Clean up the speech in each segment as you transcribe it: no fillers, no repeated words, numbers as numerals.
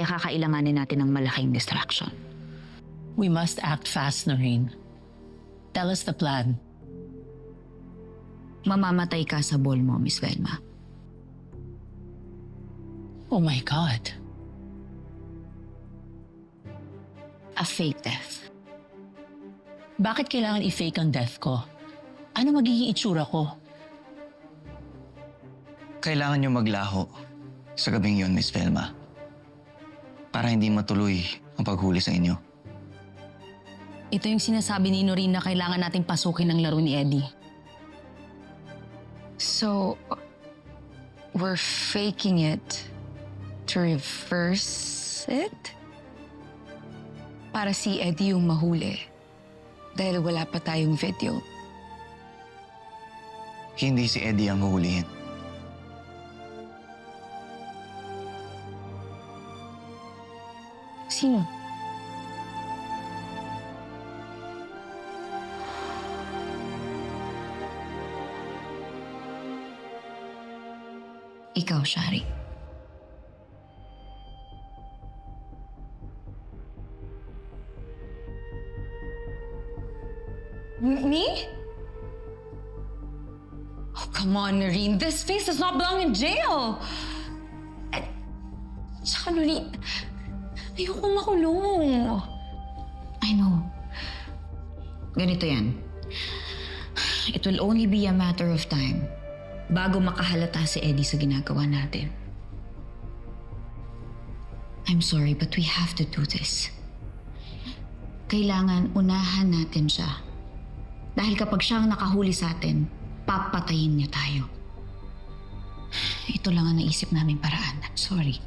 kaya kakailanganin natin ng malaking distraction. We must act fast, Noreen. Tell us the plan. Mamamatay ka sa ball mo, Miss Velma. Oh my God. A fake death. Bakit kailangan i-fake ang death ko? Ano magiging itsura ko? Kailangan nyo maglaho sa gabing yun, Miss Velma. Para hindi matuloy ang paghuli sa inyo. Ito yung sinasabi ni Noreen na kailangan nating pasukin ang laro ni Eddie. So, we're faking it to reverse it? Para si Eddie yung mahuli. Dahil wala pa tayong video. Hindi si Eddie ang huhulihin. Sino? Ikaw, Shari. Me? Oh, come on, Noreen. This face does not belong in jail. Tsaka, Noreen, ayoko makulong. I know. Ganito yan. It will only be a matter of time bago makahalata si Eddie sa ginagawa natin. I'm sorry, but we have to do this. Kailangan unahan natin siya. Dahil kapag siya ang nakahuli sa atin, papatayin niya tayo. Ito lang ang naisip namin paraan. I'm sorry.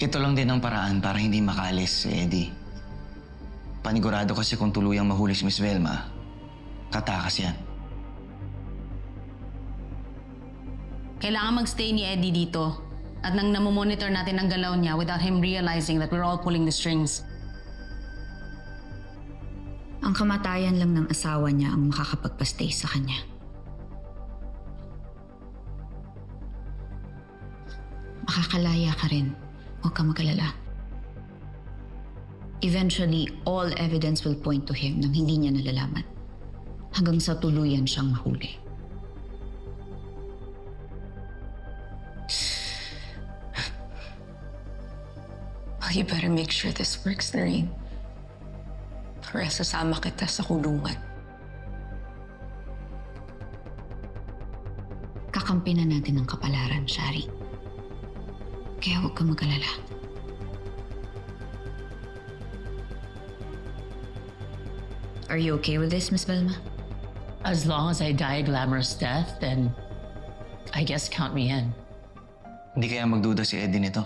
Ito lang din ang paraan para hindi makaalis si Eddie. Panigurado kasi kung tuluyang mahuli si Miss Velma, katakas yan. Kailangan magstay ni Eddie dito at nang namomonitor natin ang galaw niya without him realizing that we're all pulling the strings. Ang kamatayan lang ng asawa niya ang makakapagpastay sa kanya. Makakalaya ka rin. Huwag ka mag-alala. Eventually, all evidence will point to him nang hindi niya nalalaman. Hanggang sa tuluyan siyang mahuli. Oh, you better make sure this works, Noreen. Or else sasama kita sa kulungan. Kakampi na natin ang kapalaran, Shari. Kaya huwag kang mag-alala. Are you okay with this, Miss Velma? As long as I die a glamorous death, then I guess count me in. Hindi kaya magduda si Eddie nito.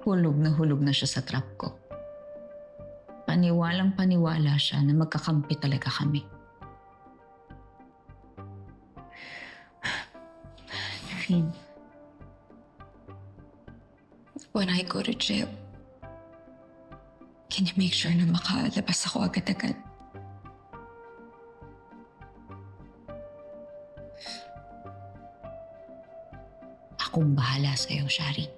Hulog na siya sa trap ko. Paniwalang paniwala siya na magkakampi talaga kami. Noreen, when I go to jail, can you make sure na makalabas ako agad-agad? Akong bahala sa'yo, Shari.